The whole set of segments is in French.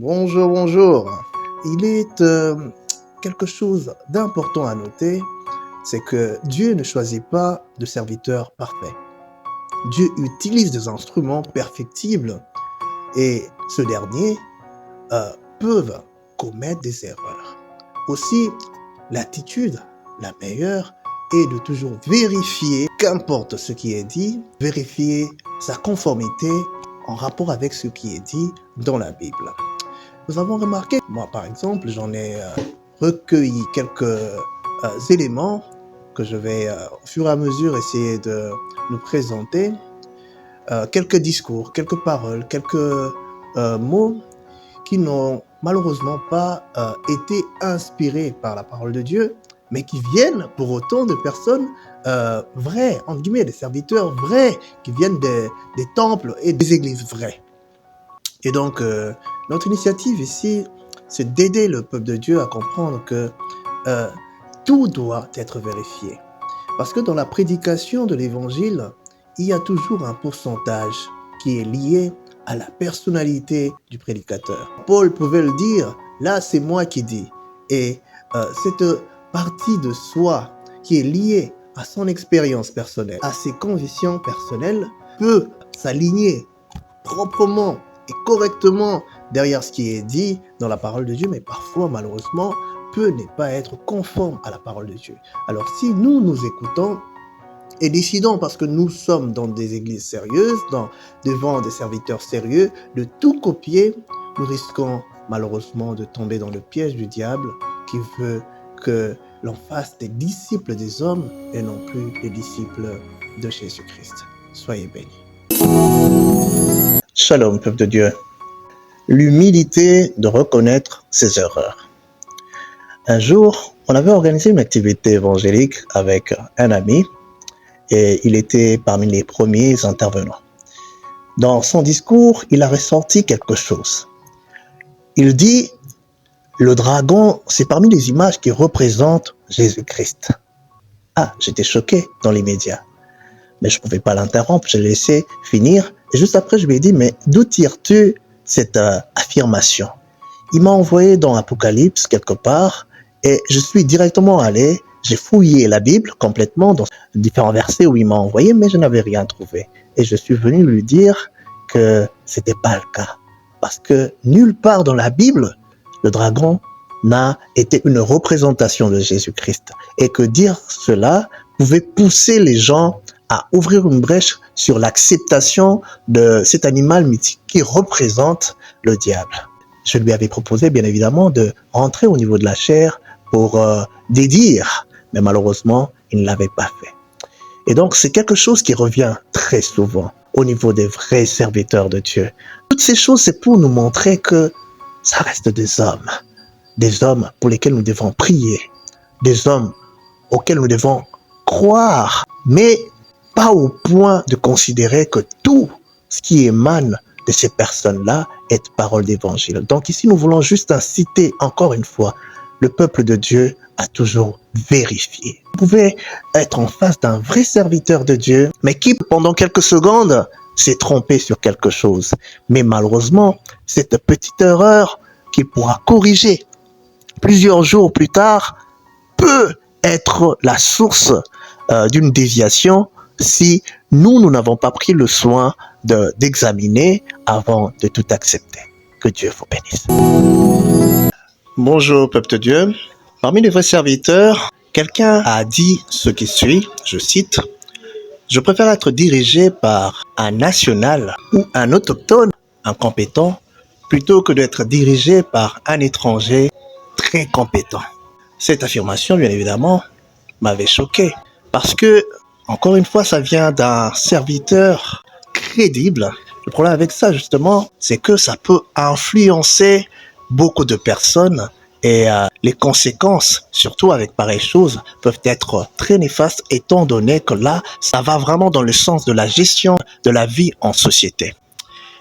Bonjour, bonjour. Il est quelque chose d'important à noter, c'est que Dieu ne choisit pas de serviteurs parfaits. Dieu utilise des instruments perfectibles et ceux derniers peuvent commettre des erreurs. Aussi, l'attitude la meilleure est de toujours vérifier, qu'importe ce qui est dit, vérifier sa conformité en rapport avec ce qui est dit dans la Bible. Nous avons remarqué, moi par exemple, j'en ai recueilli quelques éléments que je vais au fur et à mesure essayer de nous présenter, quelques discours, quelques paroles, quelques mots qui n'ont malheureusement pas été inspirés par la parole de Dieu, mais qui viennent pour autant de personnes vraies, entre guillemets, des serviteurs vrais, qui viennent des temples et des églises vraies. Et donc, notre initiative ici, c'est d'aider le peuple de Dieu à comprendre que tout doit être vérifié. Parce que dans la prédication de l'évangile, il y a toujours un pourcentage qui est lié à la personnalité du prédicateur. Paul pouvait le dire, là c'est moi qui dis. Et cette partie de soi qui est liée à son expérience personnelle, à ses convictions personnelles, peut s'aligner proprement et correctement derrière ce qui est dit dans la parole de Dieu, mais parfois, malheureusement, peut ne pas être conforme à la parole de Dieu. Alors, si nous nous écoutons et décidons, parce que nous sommes dans des églises sérieuses, devant des serviteurs sérieux, de tout copier, nous risquons malheureusement de tomber dans le piège du diable qui veut que l'on fasse des disciples des hommes et non plus des disciples de Jésus-Christ. Soyez bénis. Shalom, peuple de Dieu. L'humilité de reconnaître ses erreurs. Un jour, on avait organisé une activité évangélique avec un ami et il était parmi les premiers intervenants. Dans son discours, il a ressorti quelque chose. Il dit, le dragon, c'est parmi les images qui représentent Jésus-Christ. Ah, j'étais choqué dans les médias. Mais je ne pouvais pas l'interrompre, je l'ai laissé finir. Et juste après, je lui ai dit, mais d'où tires-tu cette affirmation? Il m'a envoyé dans Apocalypse quelque part et je suis directement allé, j'ai fouillé la Bible complètement dans différents versets où il m'a envoyé, mais je n'avais rien trouvé. Et je suis venu lui dire que c'était pas le cas. Parce que nulle part dans la Bible, le dragon n'a été une représentation de Jésus-Christ. Et que dire cela pouvait pousser les gens à ouvrir une brèche sur l'acceptation de cet animal mythique qui représente le diable. Je lui avais proposé, bien évidemment, de rentrer au niveau de la chair pour dédire, mais malheureusement, il ne l'avait pas fait. Et donc, c'est quelque chose qui revient très souvent au niveau des vrais serviteurs de Dieu. Toutes ces choses, c'est pour nous montrer que ça reste des hommes pour lesquels nous devons prier, des hommes auxquels nous devons croire, mais pas au point de considérer que tout ce qui émane de ces personnes-là est parole d'évangile. Donc ici, nous voulons juste inciter encore une fois le peuple de Dieu à toujours vérifier. Vous pouvez être en face d'un vrai serviteur de Dieu, mais qui pendant quelques secondes s'est trompé sur quelque chose. Mais malheureusement, cette petite erreur qu'il pourra corriger plusieurs jours plus tard peut être la source d'une déviation si nous n'avons pas pris le soin d'examiner avant de tout accepter. Que Dieu vous bénisse. Bonjour, peuple de Dieu. Parmi les vrais serviteurs, quelqu'un a dit ce qui suit, je cite, « Je préfère être dirigé par un national ou un autochtone incompétent plutôt que d'être dirigé par un étranger très compétent. » Cette affirmation, bien évidemment, m'avait choqué parce que, encore une fois, ça vient d'un serviteur crédible. Le problème avec ça, justement, c'est que ça peut influencer beaucoup de personnes et les conséquences, surtout avec pareilles choses, peuvent être très néfastes étant donné que là, ça va vraiment dans le sens de la gestion de la vie en société.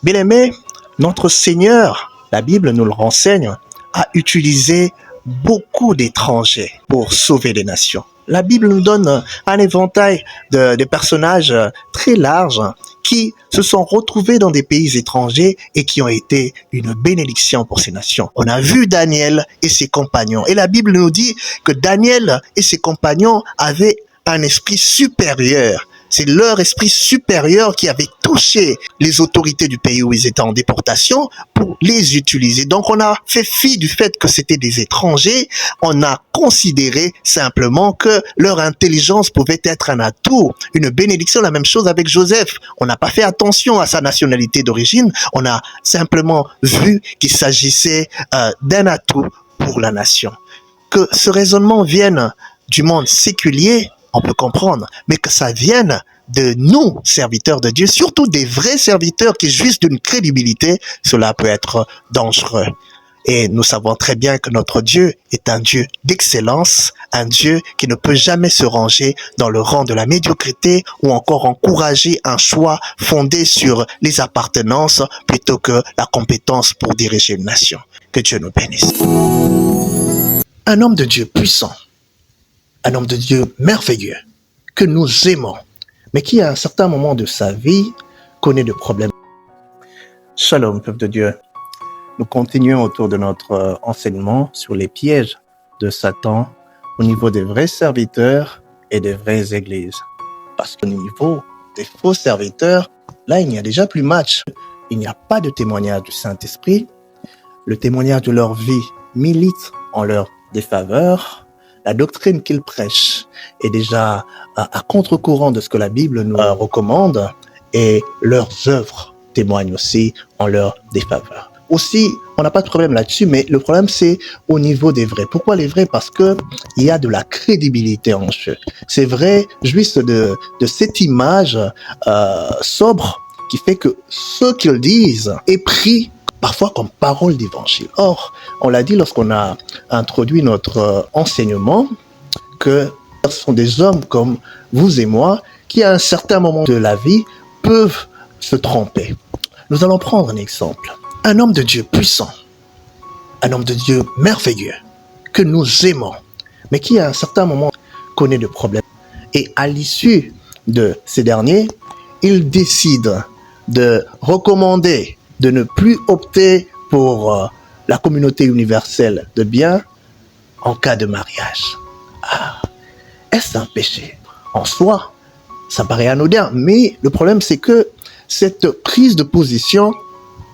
Bien aimé, notre Seigneur, la Bible nous le renseigne, a utilisé beaucoup d'étrangers pour sauver les nations. La Bible nous donne un éventail de personnages très large qui se sont retrouvés dans des pays étrangers et qui ont été une bénédiction pour ces nations. On a vu Daniel et ses compagnons. Et la Bible nous dit que Daniel et ses compagnons avaient un esprit supérieur. C'est leur esprit supérieur qui avait touché les autorités du pays où ils étaient en déportation pour les utiliser. Donc on a fait fi du fait que c'était des étrangers, on a considéré simplement que leur intelligence pouvait être un atout, une bénédiction. La même chose avec Joseph. On n'a pas fait attention à sa nationalité d'origine, on a simplement vu qu'il s'agissait d'un atout pour la nation. Que ce raisonnement vienne du monde séculier, on peut comprendre, mais que ça vienne de nous, serviteurs de Dieu, surtout des vrais serviteurs qui jouissent d'une crédibilité, cela peut être dangereux. Et nous savons très bien que notre Dieu est un Dieu d'excellence, un Dieu qui ne peut jamais se ranger dans le rang de la médiocrité ou encore encourager un choix fondé sur les appartenances plutôt que la compétence pour diriger une nation. Que Dieu nous bénisse. Un homme de Dieu puissant, un homme de Dieu merveilleux, que nous aimons, mais qui à un certain moment de sa vie connaît des problèmes. Shalom, peuple de Dieu. Nous continuons autour de notre enseignement sur les pièges de Satan au niveau des vrais serviteurs et des vraies églises. Parce qu'au niveau des faux serviteurs, là, il n'y a déjà plus match. Il n'y a pas de témoignage du Saint-Esprit. Le témoignage de leur vie milite en leur défaveur. La doctrine qu'ils prêchent est déjà à contre-courant de ce que la Bible nous recommande et leurs œuvres témoignent aussi en leur défaveur. Aussi, on n'a pas de problème là-dessus, mais le problème c'est au niveau des vrais. Pourquoi les vrais? Parce que il y a de la crédibilité en eux. C'est vrai, jouissent de cette image sobre qui fait que ce qu'ils disent est pris parfois comme parole d'évangile. Or, on l'a dit lorsqu'on a introduit notre enseignement, que ce sont des hommes comme vous et moi qui, à un certain moment de la vie, peuvent se tromper. Nous allons prendre un exemple. Un homme de Dieu puissant, un homme de Dieu merveilleux, que nous aimons, mais qui, à un certain moment, connaît des problèmes. Et à l'issue de ces derniers, il décide de recommander de ne plus opter pour la communauté universelle de biens en cas de mariage. Est-ce un péché? En soi, ça paraît anodin, mais le problème c'est que cette prise de position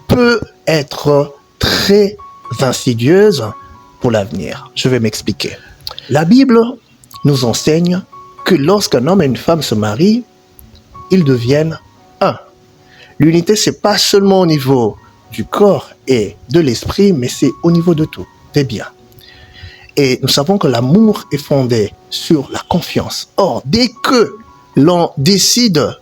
peut être très insidieuse pour l'avenir. Je vais m'expliquer. La Bible nous enseigne que lorsqu'un homme et une femme se marient, ils deviennent un. L'unité, c'est pas seulement au niveau du corps et de l'esprit, mais c'est au niveau de tout, des biens. Et nous savons que l'amour est fondé sur la confiance. Or, dès que l'on décide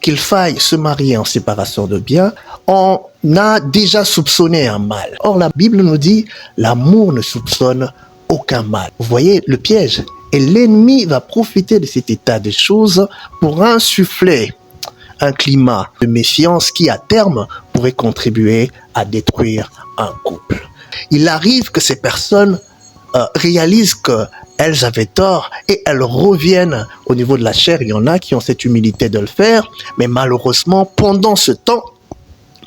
qu'il faille se marier en séparation de biens, on a déjà soupçonné un mal. Or, la Bible nous dit, l'amour ne soupçonne aucun mal. Vous voyez le piège? Et l'ennemi va profiter de cet état de choses pour insuffler un climat de méfiance qui, à terme, pourrait contribuer à détruire un couple. Il arrive que ces personnes réalisent qu'elles avaient tort et elles reviennent au niveau de la chair. Il y en a qui ont cette humilité de le faire, mais malheureusement, pendant ce temps,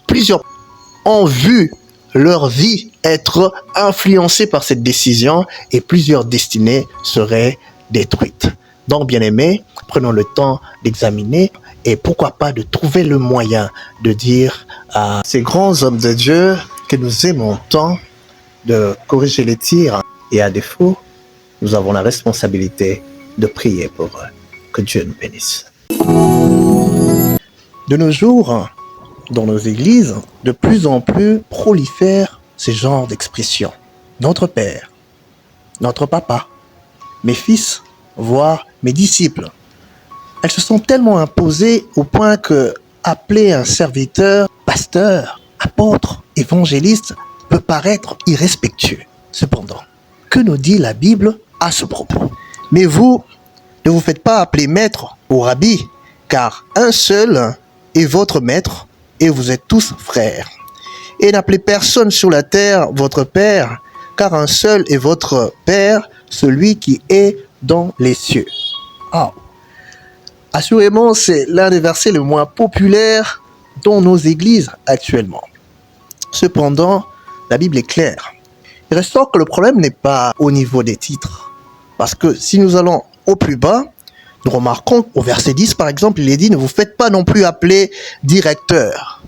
plusieurs ont vu leur vie être influencée par cette décision et plusieurs destinées seraient détruites. Donc, bien aimés, prenons le temps d'examiner et pourquoi pas de trouver le moyen de dire à ces grands hommes de Dieu que nous aimons tant de corriger les tirs et à défaut, nous avons la responsabilité de prier pour eux. Que Dieu nous bénisse. De nos jours, dans nos églises, de plus en plus prolifèrent ces genres d'expressions. Notre Père, notre Papa, mes fils, voire mes disciples. Elles se sont tellement imposées au point que appeler un serviteur, pasteur, apôtre, évangéliste peut paraître irrespectueux. Cependant, que nous dit la Bible à ce propos? Mais vous, ne vous faites pas appeler maître ou rabbi, car un seul est votre maître et vous êtes tous frères. Et n'appelez personne sur la terre votre père, car un seul est votre Père, celui qui est dans les cieux. Ah. Assurément, c'est l'un des versets les moins populaires dans nos églises actuellement. Cependant, la Bible est claire. Il ressort que le problème n'est pas au niveau des titres. Parce que si nous allons au plus bas, nous remarquons au verset 10 par exemple, il est dit « Ne vous faites pas non plus appeler directeur ».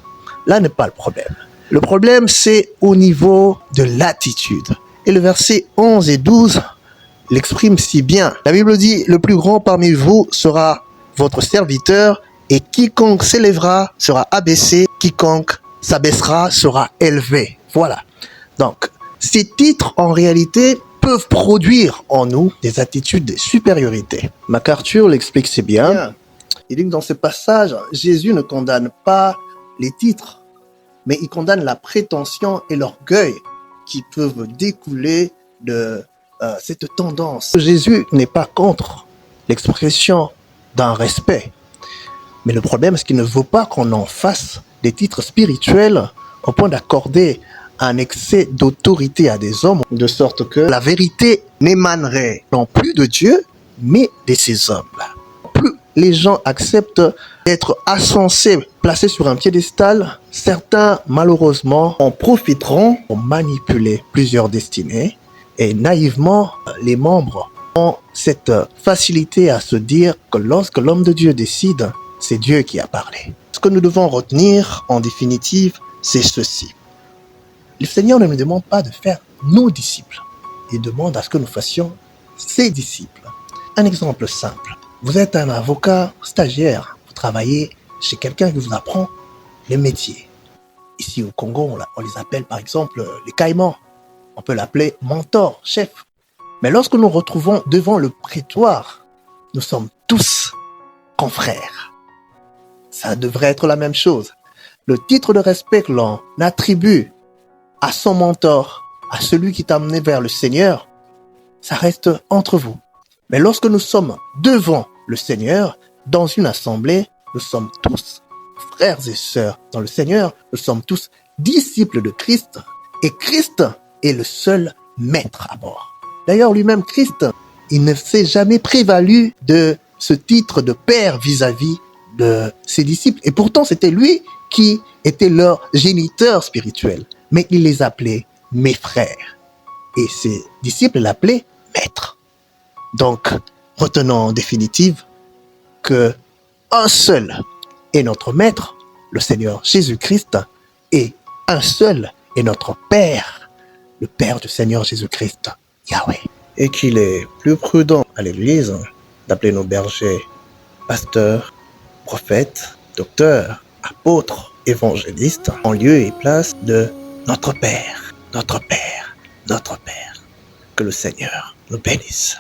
Là n'est pas le problème. Le problème, c'est au niveau de l'attitude. Et le verset 11 et 12 l'exprime si bien. La Bible dit « Le plus grand parmi vous sera votre serviteur, et quiconque s'élèvera sera abaissé, quiconque s'abaissera sera élevé. » Voilà. Donc, ces titres, en réalité, peuvent produire en nous des attitudes de supériorité. MacArthur l'explique si bien. Il dit que dans ce passage, Jésus ne condamne pas les titres, mais il condamne la prétention et l'orgueil qui peuvent découler de cette tendance. Jésus n'est pas contre l'expression d'un respect, mais le problème, c'est qu'il ne veut pas qu'on en fasse des titres spirituels au point d'accorder un excès d'autorité à des hommes, de sorte que la vérité n'émanerait non plus de Dieu, mais de ces hommes-là. Plus les gens acceptent d'être ascensés, placés sur un piédestal, certains, malheureusement, en profiteront pour manipuler plusieurs destinées, et naïvement, les membres ont cette facilité à se dire que lorsque l'homme de Dieu décide, c'est Dieu qui a parlé. Ce que nous devons retenir, en définitive, c'est ceci. Le Seigneur ne nous demande pas de faire nos disciples. Il demande à ce que nous fassions ses disciples. Un exemple simple. Vous êtes un avocat stagiaire. Vous travaillez chez quelqu'un qui vous apprend le métier. Ici au Congo, on les appelle par exemple les caïmans. On peut l'appeler mentor, chef. Mais lorsque nous retrouvons devant le prétoire, nous sommes tous confrères. Ça devrait être la même chose. Le titre de respect que l'on attribue à son mentor, à celui qui t'a amené vers le Seigneur, ça reste entre vous. Mais lorsque nous sommes devant le Seigneur, dans une assemblée, nous sommes tous frères et sœurs dans le Seigneur, nous sommes tous disciples de Christ, et Christ est le seul maître à bord. D'ailleurs, lui-même, Christ, il ne s'est jamais prévalu de ce titre de père vis-à-vis de ses disciples. Et pourtant, c'était lui qui était leur géniteur spirituel. Mais il les appelait mes frères. Et ses disciples l'appelaient maître. Donc, retenons en définitive que un seul est notre maître, le Seigneur Jésus-Christ, et un seul est notre Père, le Père du Seigneur Jésus-Christ, Yahweh. Et qu'il est plus prudent à l'Église d'appeler nos bergers pasteurs, prophètes, docteurs, apôtres, évangélistes, en lieu et place de notre Père, notre Père, notre Père. Que le Seigneur nous bénisse.